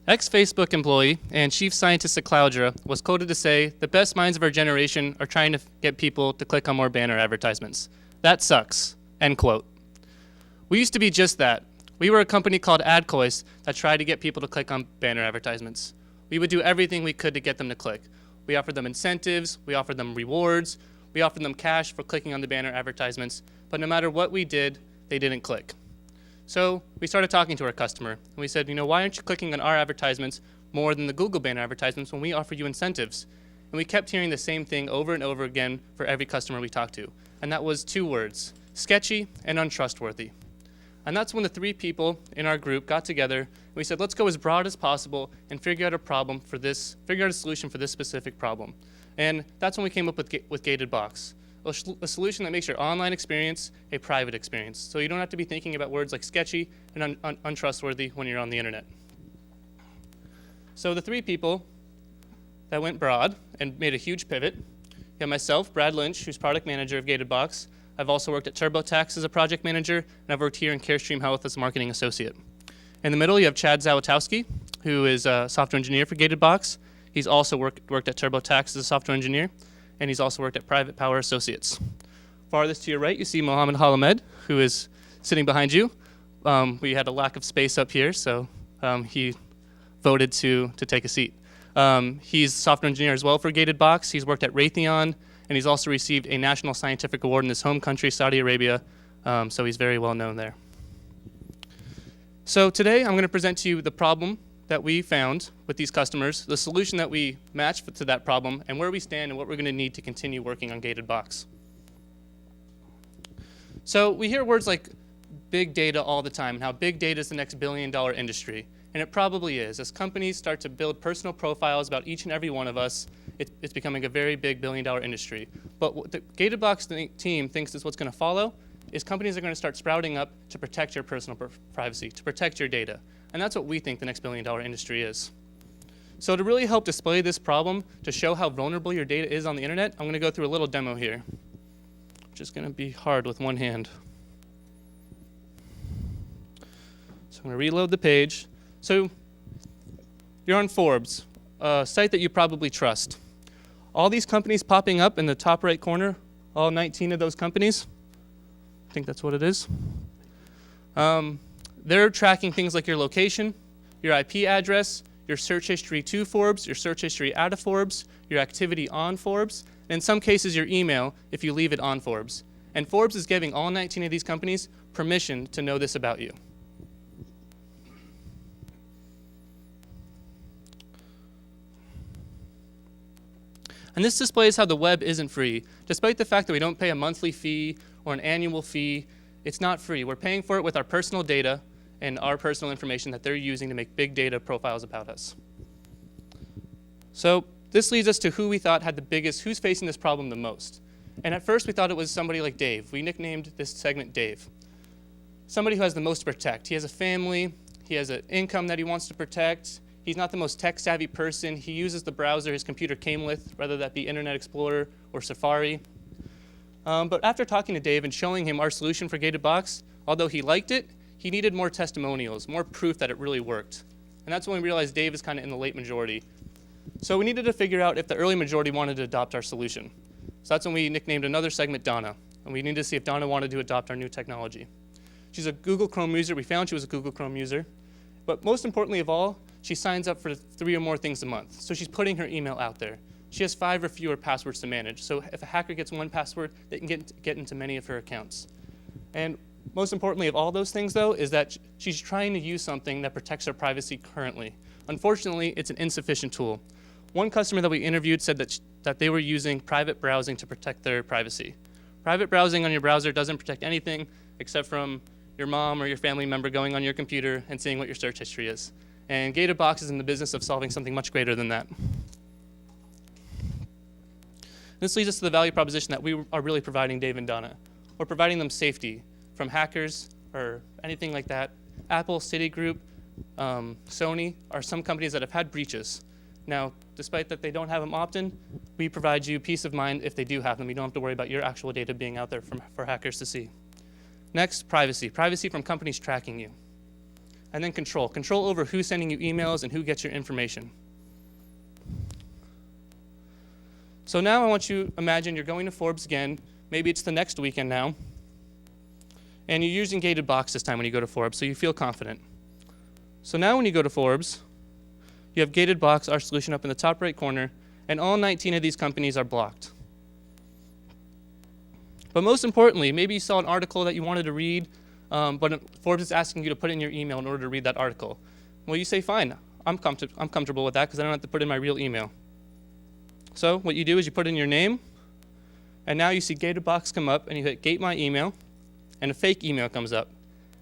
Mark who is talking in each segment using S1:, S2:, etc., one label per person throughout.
S1: Ex-Facebook employee and chief scientist at Cloudra was quoted to say, "The best minds of our generation are trying to get people to click on more banner advertisements. That sucks," end quote. We used to be just that. We were a company called AdCois that tried to get people to click on banner advertisements. We would do everything we could to get them to click. We offered them incentives, we offered them rewards, we offered them cash for clicking on the banner advertisements, but no matter what we did, they didn't click. So we started talking to our customer, and we said, why aren't you clicking on our advertisements more than the Google banner advertisements when we offer you incentives? And we kept hearing the same thing over and over again for every customer we talked to, and that was two words: sketchy and untrustworthy. And that's when the three people in our group got together, and we said, let's go as broad as possible and figure out a solution for this specific problem. And that's when we came up with Gated Box, a solution that makes your online experience a private experience. So you don't have to be thinking about words like sketchy and untrustworthy when you're on the internet. So the three people that went broad and made a huge pivot, you have myself, Brad Lynch, who's product manager of Gated Box. I've also worked at TurboTax as a project manager, and I've worked here in Carestream Health as a marketing associate. In the middle, you have Chad Zawatowski, who is a software engineer for Gated Box. He's also worked at TurboTax as a software engineer, and he's also worked at Private Power Associates. Farthest to your right, you see Mohammed Halamed, who is sitting behind you. We had a lack of space up here, so he voted to take a seat. He's a software engineer as well for Gated Box. He's worked at Raytheon, and he's also received a national scientific award in his home country, Saudi Arabia, so he's very well known there. So today I'm going to present to you the problem that we found with these customers, the solution that we matched to that problem, and where we stand and what we're going to need to continue working on Gated Box. So we hear words like big data all the time, and how big data is the next billion-dollar industry. And it probably is. As companies start to build personal profiles about each and every one of us, it's becoming a very big billion-dollar industry. But what the Gated Box team thinks is what's going to follow is companies are going to start sprouting up to protect your personal privacy, to protect your data. And that's what we think the next billion-dollar industry is. So to really help display this problem, to show how vulnerable your data is on the internet, I'm going to go through a little demo here, which is going to be hard with one hand. So I'm going to reload the page. So you're on Forbes, a site that you probably trust. All these companies popping up in the top right corner, all 19 of those companies, I think that's what it is. They're tracking things like your location, your IP address, your search history to Forbes, your search history out of Forbes, your activity on Forbes, and in some cases your email if you leave it on Forbes. And Forbes is giving all 19 of these companies permission to know this about you. And this displays how the web isn't free. Despite the fact that we don't pay a monthly fee or an annual fee, it's not free. We're paying for it with our personal data and our personal information that they're using to make big data profiles about us. So this leads us to who we thought had the biggest, who's facing this problem the most. And at first we thought it was somebody like Dave. We nicknamed this segment Dave. Somebody who has the most to protect. He has a family, he has an income that he wants to protect. He's not the most tech-savvy person. He uses the browser his computer came with, whether that be Internet Explorer or Safari. But after talking to Dave and showing him our solution for Gated Box, although he liked it, he needed more testimonials, more proof that it really worked. And that's when we realized Dave is kind of in the late majority. So we needed to figure out if the early majority wanted to adopt our solution. So that's when we nicknamed another segment Donna. And we needed to see if Donna wanted to adopt our new technology. She's a Google Chrome user. We found she was a Google Chrome user. But most importantly of all, she signs up for 3 or more things a month. So she's putting her email out there. She has 5 or fewer passwords to manage. So if a hacker gets one password, they can get into many of her accounts. And most importantly of all those things, though, is that she's trying to use something that protects her privacy currently. Unfortunately, it's an insufficient tool. One customer that we interviewed said that they were using private browsing to protect their privacy. Private browsing on your browser doesn't protect anything except from your mom or your family member going on your computer and seeing what your search history is. And Gated Box is in the business of solving something much greater than that. This leads us to the value proposition that we are really providing Dave and Donna. We're providing them safety from hackers or anything like that. Apple, Citigroup, Sony are some companies that have had breaches. Now, despite that they don't have them often, we provide you peace of mind if they do have them. You don't have to worry about your actual data being out there for hackers to see. Next, privacy. Privacy from companies tracking you. And then control. Control over who's sending you emails and who gets your information. So now I want you to imagine you're going to Forbes again. Maybe it's the next weekend now. And you're using gated box this time when you go to Forbes, so you feel confident. So now when you go to Forbes, you have gated box, our solution, up in the top right corner, and all 19 of these companies are blocked. But most importantly, maybe you saw an article that you wanted to read, but Forbes is asking you to put in your email in order to read that article. Well, you say, fine, I'm comfortable with that because I don't have to put in my real email. So what you do is you put in your name, and now you see gated box come up, and you hit gate my email, and a fake email comes up,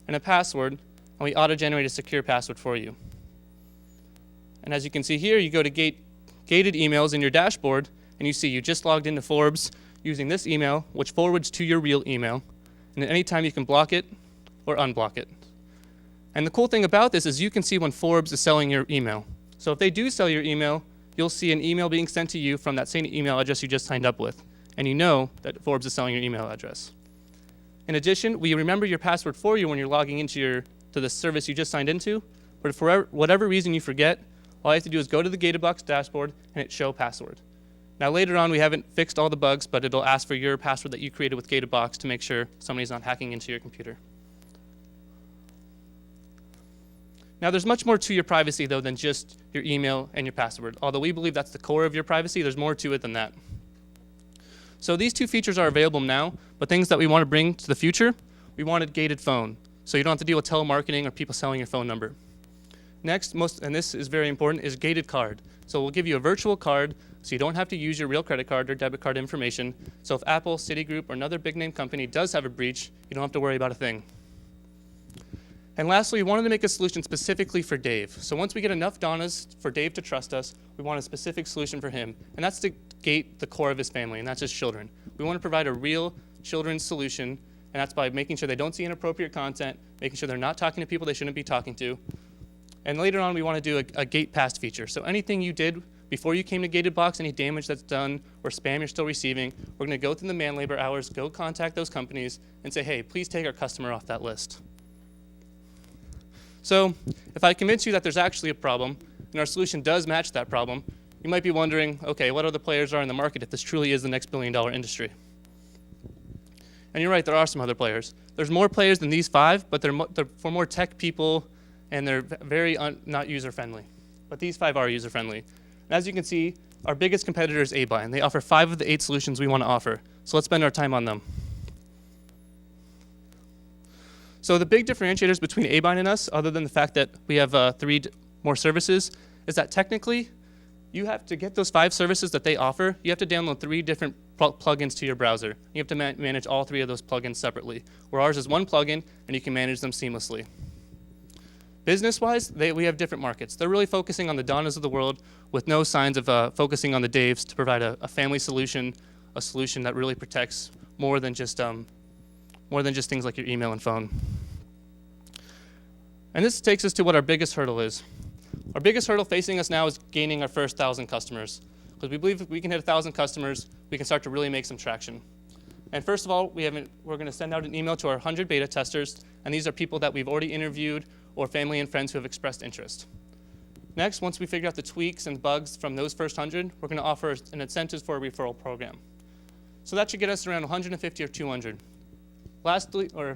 S1: and a password, and we auto-generate a secure password for you. And as you can see here, you go to gated emails in your dashboard, and you see you just logged into Forbes using this email, which forwards to your real email, and at any time you can block it or unblock it. And the cool thing about this is you can see when Forbes is selling your email. So if they do sell your email, you'll see an email being sent to you from that same email address you just signed up with, and you know that Forbes is selling your email address. In addition, we remember your password for you when you're logging into the service you just signed into, but if for whatever reason you forget, all you have to do is go to the gated box dashboard and hit show password. Now later on, we haven't fixed all the bugs, but it'll ask for your password that you created with gated box to make sure somebody's not hacking into your computer. Now there's much more to your privacy though than just your email and your password. Although we believe that's the core of your privacy, there's more to it than that. So these two features are available now, but things that we want to bring to the future, we wanted gated phone. So you don't have to deal with telemarketing or people selling your phone number. Next, and this is very important, is gated card. So we'll give you a virtual card so you don't have to use your real credit card or debit card information. So if Apple, Citigroup, or another big name company does have a breach, you don't have to worry about a thing. And lastly, we wanted to make a solution specifically for Dave. So once we get enough Donnas for Dave to trust us, we want a specific solution for him. And that's to gate the core of his family, and that's his children. We want to provide a real children's solution, and that's by making sure they don't see inappropriate content, making sure they're not talking to people they shouldn't be talking to. And later on, we want to do a gate passed feature. So anything you did before you came to gated box, any damage that's done or spam you're still receiving, we're going to go through the man labor hours, go contact those companies, and say, hey, please take our customer off that list. So if I convince you that there's actually a problem, and our solution does match that problem, you might be wondering, okay, what other players are in the market if this truly is the next billion-dollar industry? And you're right, there are some other players. There's more players than these 5, but they're for more tech people, and they're very not user-friendly. But these 5 are user-friendly. And as you can see, our biggest competitor is A-Bind. They offer 5 of the 8 solutions we want to offer. So let's spend our time on them. So the big differentiators between A-Bind and us, other than the fact that we have 3 more services, is that technically, you have to get those 5 services that they offer, you have to download 3 different plugins to your browser. You have to manage all 3 of those plugins separately, where ours is one plugin, and you can manage them seamlessly. Business-wise, we have different markets. They're really focusing on the Donnas of the world with no signs of focusing on the Daves to provide a family solution, a solution that really protects more than just things like your email and phone. And this takes us to what our biggest hurdle is. Our biggest hurdle facing us now is gaining our first 1,000 customers. Because we believe if we can hit 1,000 customers, we can start to really make some traction. And first of all, we're going to send out an email to our 100 beta testers, and these are people that we've already interviewed or family and friends who have expressed interest. Next, once we figure out the tweaks and bugs from those first 100, we're going to offer an incentive for a referral program. So that should get us around 150 or 200.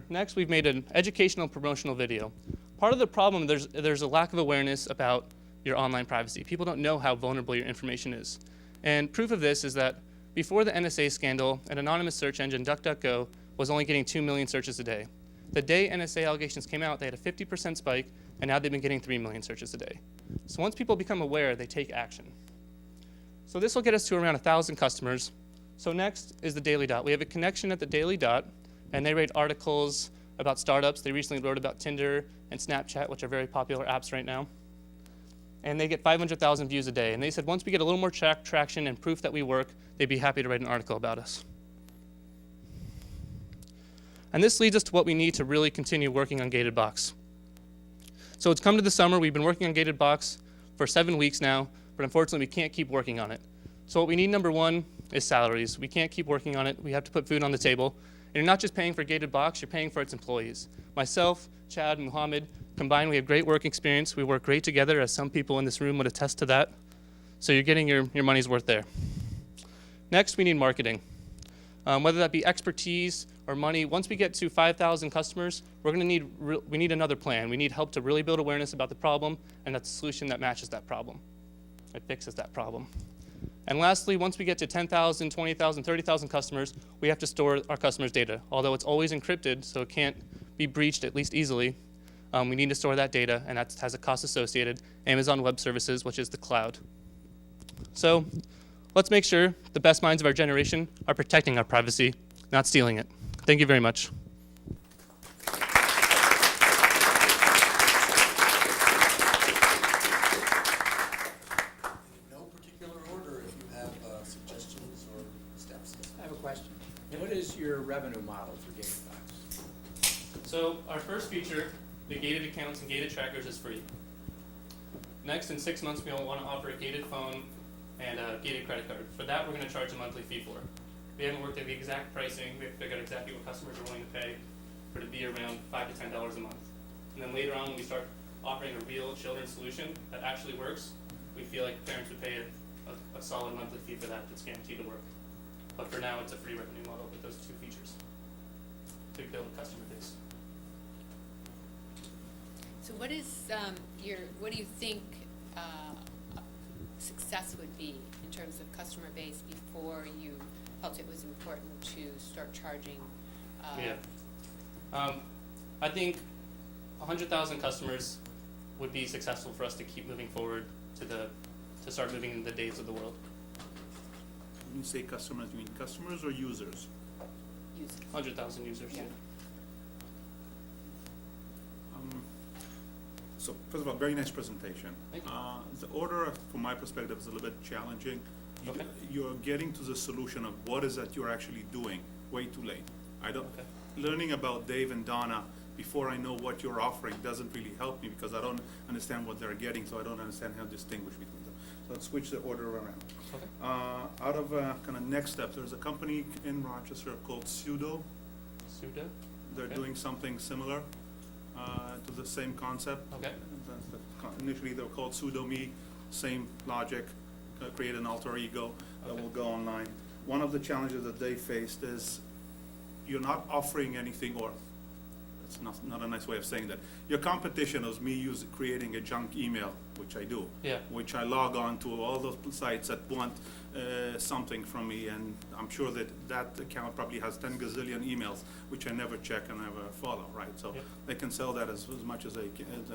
S1: Next, we've made an educational promotional video. Part of the problem, there's a lack of awareness about your online privacy. People don't know how vulnerable your information is. And proof of this is that before the NSA scandal, an anonymous search engine, DuckDuckGo, was only getting 2 million searches a day. The day NSA allegations came out, they had a 50% spike, and now they've been getting 3 million searches a day. So once people become aware, they take action. So this will get us to around 1,000 customers. So next is the Daily Dot. We have a connection at the Daily Dot, and they rate articles about startups. They recently wrote about Tinder and Snapchat, which are very popular apps right now. And they get 500,000 views a day. And they said once we get a little more traction and proof that we work, they'd be happy to write an article about us. And this leads us to what we need to really continue working on Gated Box. So it's come to the summer. We've been working on Gated Box for 7 weeks now, but unfortunately we can't keep working on it. So what we need, number 1, is salaries. We can't keep working on it. We have to put food on the table. And you're not just paying for Gated Box, you're paying for its employees. Myself, Chad, and Muhammad Combined, we have great work experience. We work great together, as some people in this room would attest to that. So you're getting your money's worth there. Next, we need marketing. Whether that be expertise or money, once we get to 5,000 customers, we need another plan. We need help to really build awareness about the problem, and that's a solution that matches that problem. It fixes that problem. And lastly, once we get to 10,000, 20,000, 30,000 customers, we have to store our customers' data. Although it's always encrypted, so it can't be breached, at least easily, we need to store that data, and that has a cost associated. Amazon Web Services, which is the cloud. So let's make sure the best minds of our generation are protecting our privacy, not stealing it. Thank you very much.
S2: In no particular order, if you have suggestions or steps.
S3: I have a question. What is your revenue model for GateedBox?
S1: So our first feature, the gated accounts and gated trackers, is free. Next, in 6 months, we want to offer a gated phone and a gated credit card. For that, we're going to charge a monthly fee for. We haven't worked at the exact pricing. We have to figure out exactly what customers are willing to pay for it to be around $5 to $10 a month. And then later on, when we start offering a real children's solution that actually works, we feel like parents would pay a solid monthly fee for that that's guaranteed to work. But for now, it's a free revenue model with those two features to build a customer base.
S4: So what is what do you think success would be in terms of customer base before you felt it was important to start charging?
S1: I think 100,000 customers would be successful for us to keep moving forward to start moving in the days of the world.
S5: When you say customers, you mean customers or users?
S4: Users.
S1: 100,000 users.
S4: Yeah.
S5: So first of all, very nice presentation.
S1: Thank you.
S5: The order, from my perspective, is a little bit challenging.
S1: Okay.
S5: You're getting to the solution of what is that you're actually doing way too late.
S1: Okay.
S5: Learning about Dave and Donna before I know what you're offering doesn't really help me because I don't understand what they're getting, so I don't understand how to distinguish between them. So let's switch the order around.
S1: Okay.
S5: Out of kind of next steps, there's a company in Rochester called Sudo.
S1: Sudo.
S5: They're
S1: Okay.
S5: doing something similar to the same concept.
S1: Okay.
S5: Initially, they were called SudoMe, same logic, create an alter ego that will go online. One of the challenges that they faced is you're not offering anything, or it's not a nice way of saying that. Your competition is me creating a junk email, which I do,
S1: Yeah.
S5: which I log on to all those sites that want something from me, and I'm sure that account probably has 10 gazillion emails, which I never check and never follow, right? So
S1: Yep.
S5: they can sell that as much as they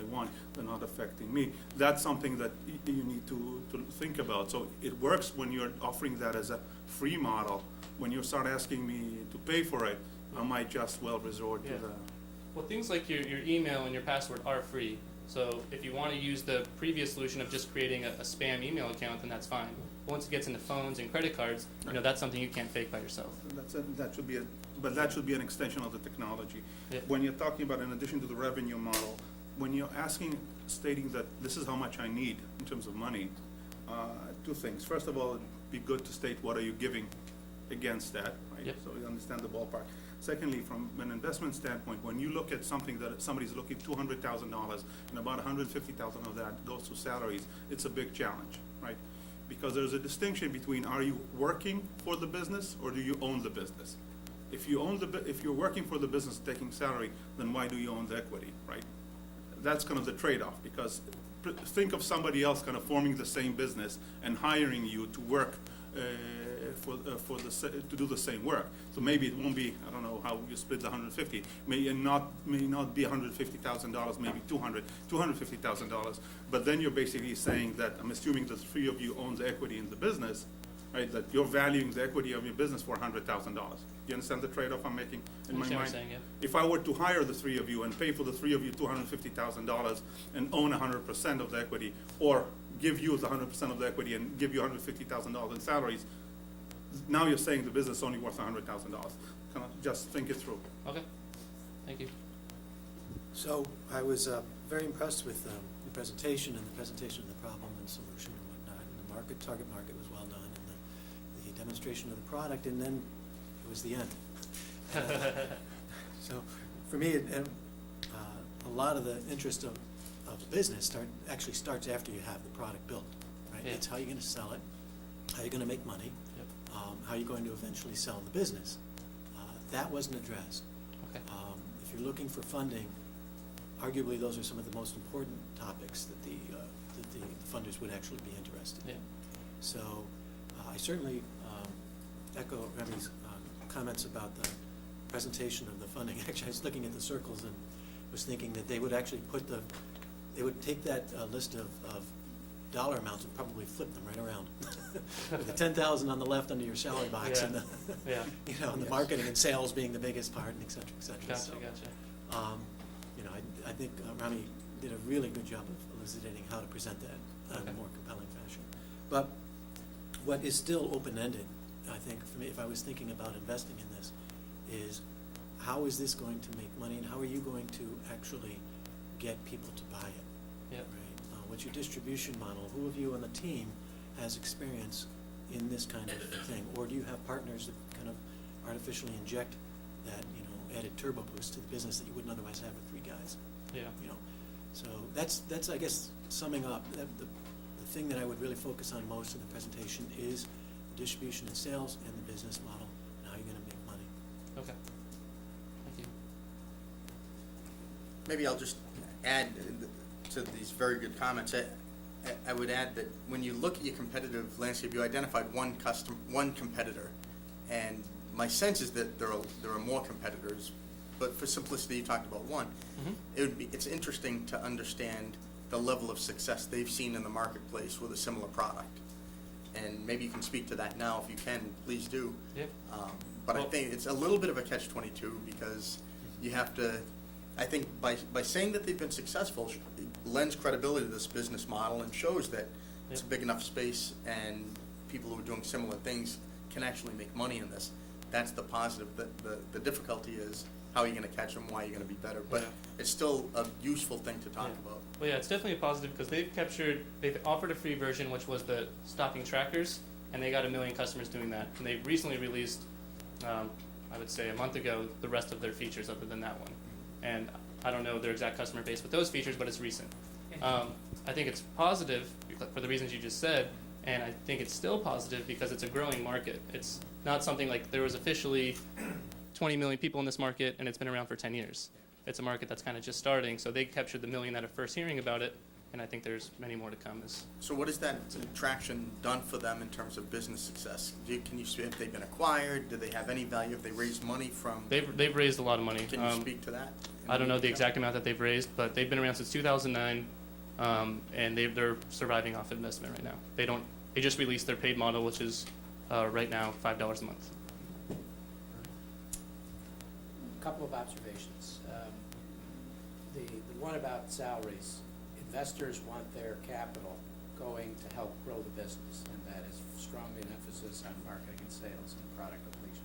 S5: want. They're not affecting me. That's something that you need to think about. So it works when you're offering that as a free model. When you start asking me to pay for it, I might just resort to
S1: Yeah.
S5: the.
S1: Well, things like your email and your password are free. So if you want to use the previous solution of just creating a spam email account, then that's fine. But once it gets into phones and credit cards, that's something you can't fake by yourself.
S5: That should be that should be an extension of the technology.
S1: Yeah.
S5: When you're talking about, in addition to the revenue model, when you're stating that this is how much I need in terms of money, two things. First of all, it'd be good to state what are you giving against that, right?
S1: Yep.
S5: So you understand the ballpark. Secondly, from an investment standpoint, when you look at something that somebody's looking $200,000 and about $150,000 of that goes to salaries, it's a big challenge, right? Because there's a distinction between are you working for the business or do you own the business? If you're working for the business taking salary, then why do you own the equity, right? That's kind of the trade-off, because think of somebody else kind of forming the same business and hiring you to work to do the same work. So maybe it won't be, I don't know how you split the 150. May not be $150,000, maybe $250,000. But then you're basically saying that I'm assuming the three of you own the equity in the business, right? That you're valuing the equity of your business for $100,000. You understand the trade-off I'm making in my
S1: Understand what you're
S5: mind?
S1: saying, yeah.
S5: If I were to hire the three of you and pay for the three of you $250,000 and own 100% of the equity, or give you the 100% of the equity and give you $150,000 in salaries, now you're saying the business is only worth $100,000. Kind of just think it through.
S1: Okay. Thank you.
S2: So I was very impressed with the presentation and the presentation of the problem and solution and whatnot. And the target market was well done, and the demonstration of the product, and then it was the end. So for me, a lot of the interest of the business actually starts after you have the product built, right?
S1: Yeah.
S2: It's how you're gonna sell it, how you're gonna make money,
S1: Yep.
S2: how you're going to eventually sell the business. That wasn't addressed.
S1: Okay.
S2: If you're looking for funding, arguably those are some of the most important topics that the funders would actually be interested in.
S1: Yeah.
S2: So I certainly echo Remy's comments about the presentation of the funding. Actually, I was looking at the circles and was thinking that they would actually they would take that list of dollar amounts and probably flip them right around. With the 10,000 on the left under your salary box
S1: Yeah.
S2: and the,
S1: Yeah.
S2: and the
S3: Yes.
S2: marketing and sales being the biggest part, and et cetera, et cetera.
S1: Gotcha,
S2: So,
S1: gotcha.
S2: I think Rami did a really good job of elucidating how to present that in
S1: Okay.
S2: a more compelling fashion. But what is still open-ended, I think, for me, if I was thinking about investing in this, is how is this going to make money, and how are you going to actually get people to buy it?
S1: Yep.
S2: Right? What's your distribution model? Who of you on the team has experience in this kind of thing? Or do you have partners that kind of artificially inject that, added turbo boost to the business that you wouldn't otherwise have with 3 guys?
S1: Yeah.
S2: So that's I guess, summing up, the thing that I would really focus on most in the presentation is distribution and sales and the business model and how you're gonna make money.
S1: Okay. Thank you.
S6: Maybe I'll just add to these very good comments. I would add that when you look at your competitive landscape, you identified one competitor, and my sense is that there are more competitors, but for simplicity, you talked about one.
S1: Mm-hmm.
S6: It's interesting to understand the level of success they've seen in the marketplace with a similar product, and maybe you can speak to that now. If you can, please do.
S1: Yeah.
S6: But I
S1: Well-
S6: think it's a little bit of a catch-22 because you have to. I think by saying that they've been successful lends credibility to this business model and shows that it's a
S1: Yep.
S6: big enough space and people who are doing similar things can actually make money in this. That's the positive. The difficulty is how are you going to catch them, why are you going to be better. But
S1: Yeah.
S6: it's still a useful thing to talk
S1: Yeah.
S6: about.
S1: Well, yeah, it's definitely a positive because they've offered a free version, which was the stocking trackers, and they got 1 million customers doing that. And they recently released, I would say a month ago, the rest of their features other than that one. And I don't know their exact customer base with those features, but it's recent. I think it's positive for the reasons you just said, and I think it's still positive because it's a growing market. It's not something like there was officially 20 million people in this market, and it's been around for 10 years. It's a market that's kind of just starting, so they captured the 1 million that are first hearing about it, and I think there's many more to come.
S6: So what has that traction done for them in terms of business success? Can you speak if they've been acquired? Do they have any value? If they raised money from?
S1: They've raised a lot of money.
S6: Can you speak to that?
S1: I don't know the exact amount that they've raised, but they've been around since 2009, and they're surviving off investment right now. They just released their paid model, which is right now $5 a month.
S3: A couple of observations. The one about salaries, investors want their capital going to help grow the business, and that is strongly an emphasis on marketing and sales and product completion.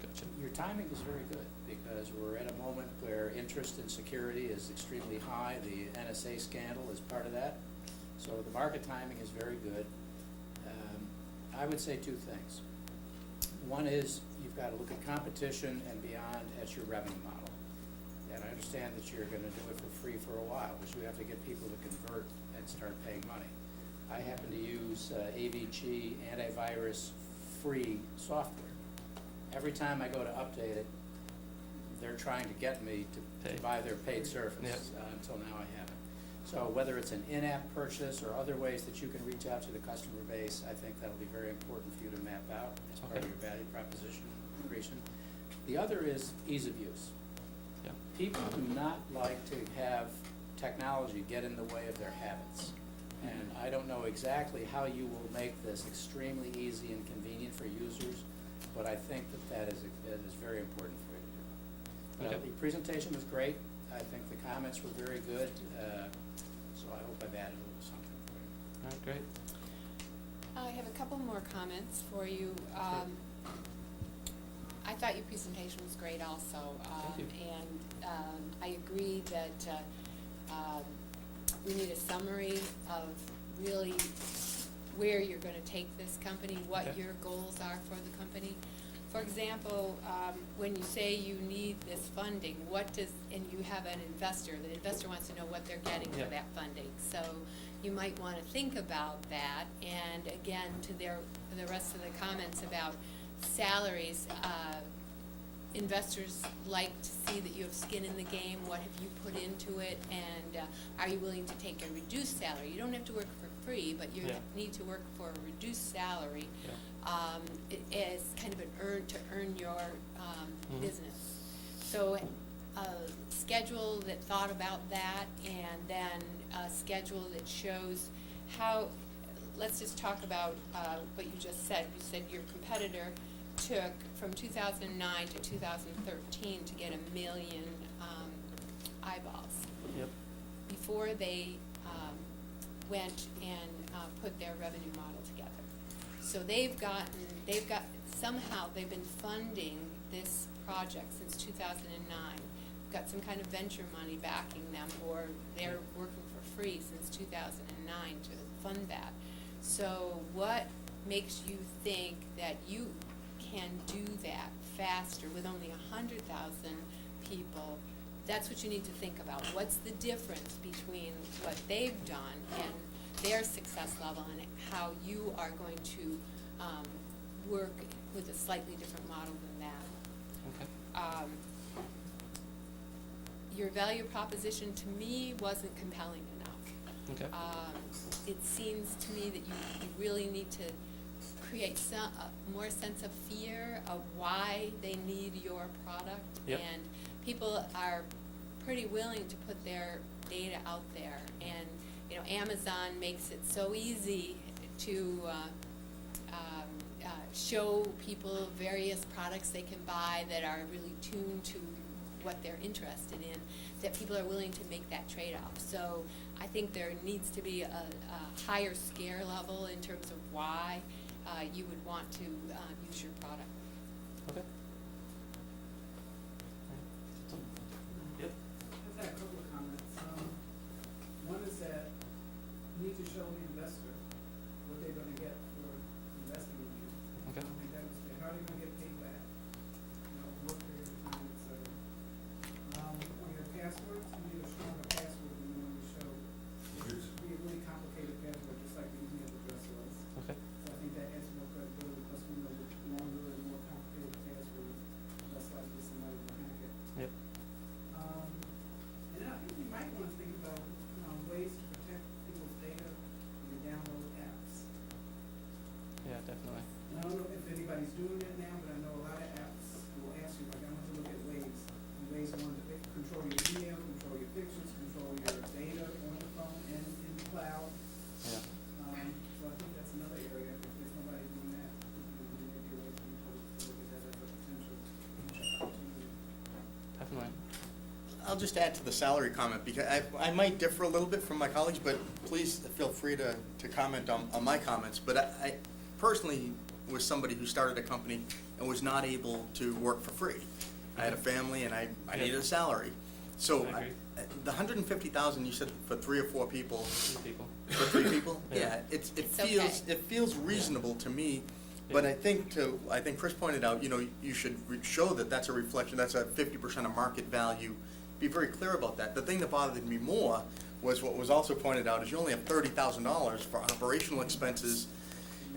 S1: Gotcha.
S3: Your timing is very good because we're at a moment where interest in security is extremely high. The NSA scandal is part of that. So the market timing is very good. I would say 2 things. One is you've got to look at competition and beyond at your revenue model. And I understand that you're going to do it for free for a while, but you have to get people to convert and start paying money. I happen to use AVG antivirus free software. Every time I go to update it, they're trying to get me to
S1: Pay.
S3: buy their paid service.
S1: Yep.
S3: Until now I haven't. So whether it's an in-app purchase or other ways that you can reach out to the customer base, I think that'll be very important for you to map out as part of
S1: Okay.
S3: your value proposition creation. The other is ease of use.
S1: Yeah.
S3: People do not like to have technology get in the way of their habits. And I don't know exactly how you will make this extremely easy and convenient for users, but I think that is very important for you to do.
S1: Okay.
S3: The presentation was great. I think the comments were very good. So I hope I've added a little something for you.
S1: All right, great.
S4: I have a couple more comments for you. I thought your presentation was great also.
S1: Thank you.
S4: And I agree that we need a summary of really where you're going to take this company, what
S1: Okay.
S4: your goals are for the company. For example, when you say you need this funding, and you have an investor, the investor wants to know what they're getting
S1: Yeah.
S4: for that funding. So you might want to think about that. And again, to the rest of the comments about salaries, investors like to see that you have skin in the game. What have you put into it, and are you willing to take a reduced salary? You don't have to work for free, but you
S1: Yeah.
S4: need to work for a reduced salary.
S1: Yeah.
S4: As kind of to earn your
S1: Mhm.
S4: business. So a schedule that thought about that, and then a schedule that shows how. Let's just talk about what you just said. You said your competitor took from 2009 to 2013 to get 1 million eyeballs
S1: Yep.
S4: before they went and put their revenue model together. So somehow they've been funding this project since 2009. Got some kind of venture money backing them, or they're working for free since 2009 to fund that. So what makes you think that you can do that faster with only 100,000 people? That's what you need to think about. What's the difference between what they've done and their success level, and how you are going to work with a slightly different model than that?
S1: Okay.
S4: Your value proposition to me wasn't compelling enough.
S1: Okay.
S4: It seems to me that you really need to create more sense of fear of why they need your product.
S1: Yep.
S4: And people are pretty willing to put their data out there. And, Amazon makes it so easy to show people various products they can buy that are really tuned to what they're interested in, that people are willing to make that trade-off. So I think there needs to be a higher scare level in terms of why you would want to use your product.
S1: Okay. Yep.
S7: I've got a couple of comments. One is that you need to show the investor what they're gonna get for investing in you.
S1: Okay.
S7: I think that was, how are they gonna get paid back? What period of time, et cetera. On your passwords, you need a stronger password than the one you showed. It should be a really complicated password, just like the email address was.
S1: Okay.
S7: So I think that adds more credibility, plus we know that the longer and more complicated the password, the less likely somebody will hack it.
S1: Yep.
S7: And I think you might want to think about ways to protect people's data when you download apps.
S1: Yeah, definitely.
S7: And I don't know if anybody's doing it now, but I know a lot of apps will ask you, like, I want to look at Waze. And Waze wants to control your email, control your pictures, control your data on the phone and in the cloud.
S1: Yeah.
S7: So I think that's another area, if there's nobody doing that, maybe a way for people to look at that as a potential opportunity.
S1: Definitely.
S6: I'll just add to the salary comment, because I might differ a little bit from my colleagues, but please feel free to comment on my comments. But I personally was somebody who started a company and was not able to work for free. I had a family and I needed a salary. So
S1: I agree.
S6: the 150,000 you said for 3 or 4 people,
S1: Two people.
S6: for 3 people,
S1: Yeah.
S6: yeah, it
S4: It's
S6: feels
S4: okay.
S6: it feels reasonable to me.
S1: Yeah.
S6: But I think Chris pointed out, you should show that that's a reflection, that's a 50% of market value. Be very clear about that. The thing that bothered me more was what was also pointed out is you only have $30,000 for operational expenses,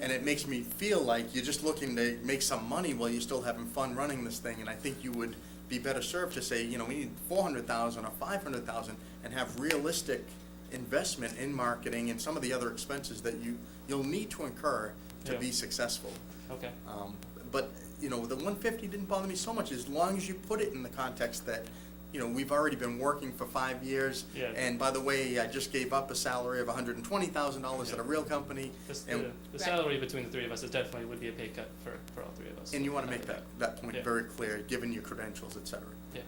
S6: and it makes me feel like you're just looking to make some money while you're still having fun running this thing. And I think you would be better served to say, we need 400,000 or 500,000, and have realistic investment in marketing and some of the other expenses that you'll need to incur to
S1: Yeah.
S6: be successful.
S1: Okay.
S6: But the 150 didn't bother me so much, as long as you put it in the context that, we've already been working for 5 years.
S1: Yeah.
S6: And by the way, I just gave up a salary of $120,000 at a
S1: Yeah.
S6: real company.
S1: The
S6: And,
S1: the
S4: Right.
S1: salary between the three of us is definitely would be a pay cut for all three of us.
S6: and you want to make that point
S1: Yeah.
S6: very clear, given your credentials, et cetera.
S1: Yeah.
S3: You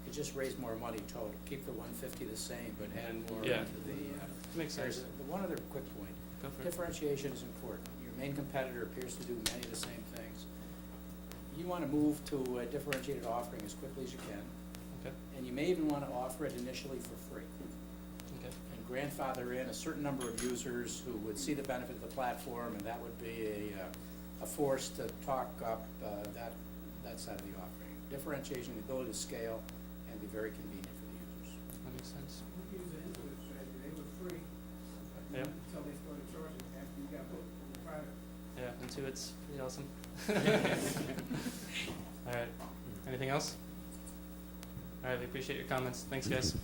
S3: could just raise more money total, keep the 150 the same, but add more
S1: Yeah.
S3: into the.
S1: Makes sense.
S3: There's one other quick point.
S1: Go for it.
S3: Differentiation is important. Your main competitor appears to do many of the same things. You want to move to a differentiated offering as quickly as you can,
S1: Okay.
S3: and you may even want to offer it initially for free.
S1: Okay.
S3: And grandfather in a certain number of users who would see the benefit of the platform, and that would be a force to talk up that side of the offering. Differentiation, the ability to scale, and be very convenient for the users.
S1: That makes sense.
S7: We use the Intuit strategy, they were free
S1: Yep.
S7: until they started charging after you got hooked on the product.
S1: Yeah, Intuit's pretty awesome. All right. Anything else? All right, we appreciate your comments. Thanks, guys.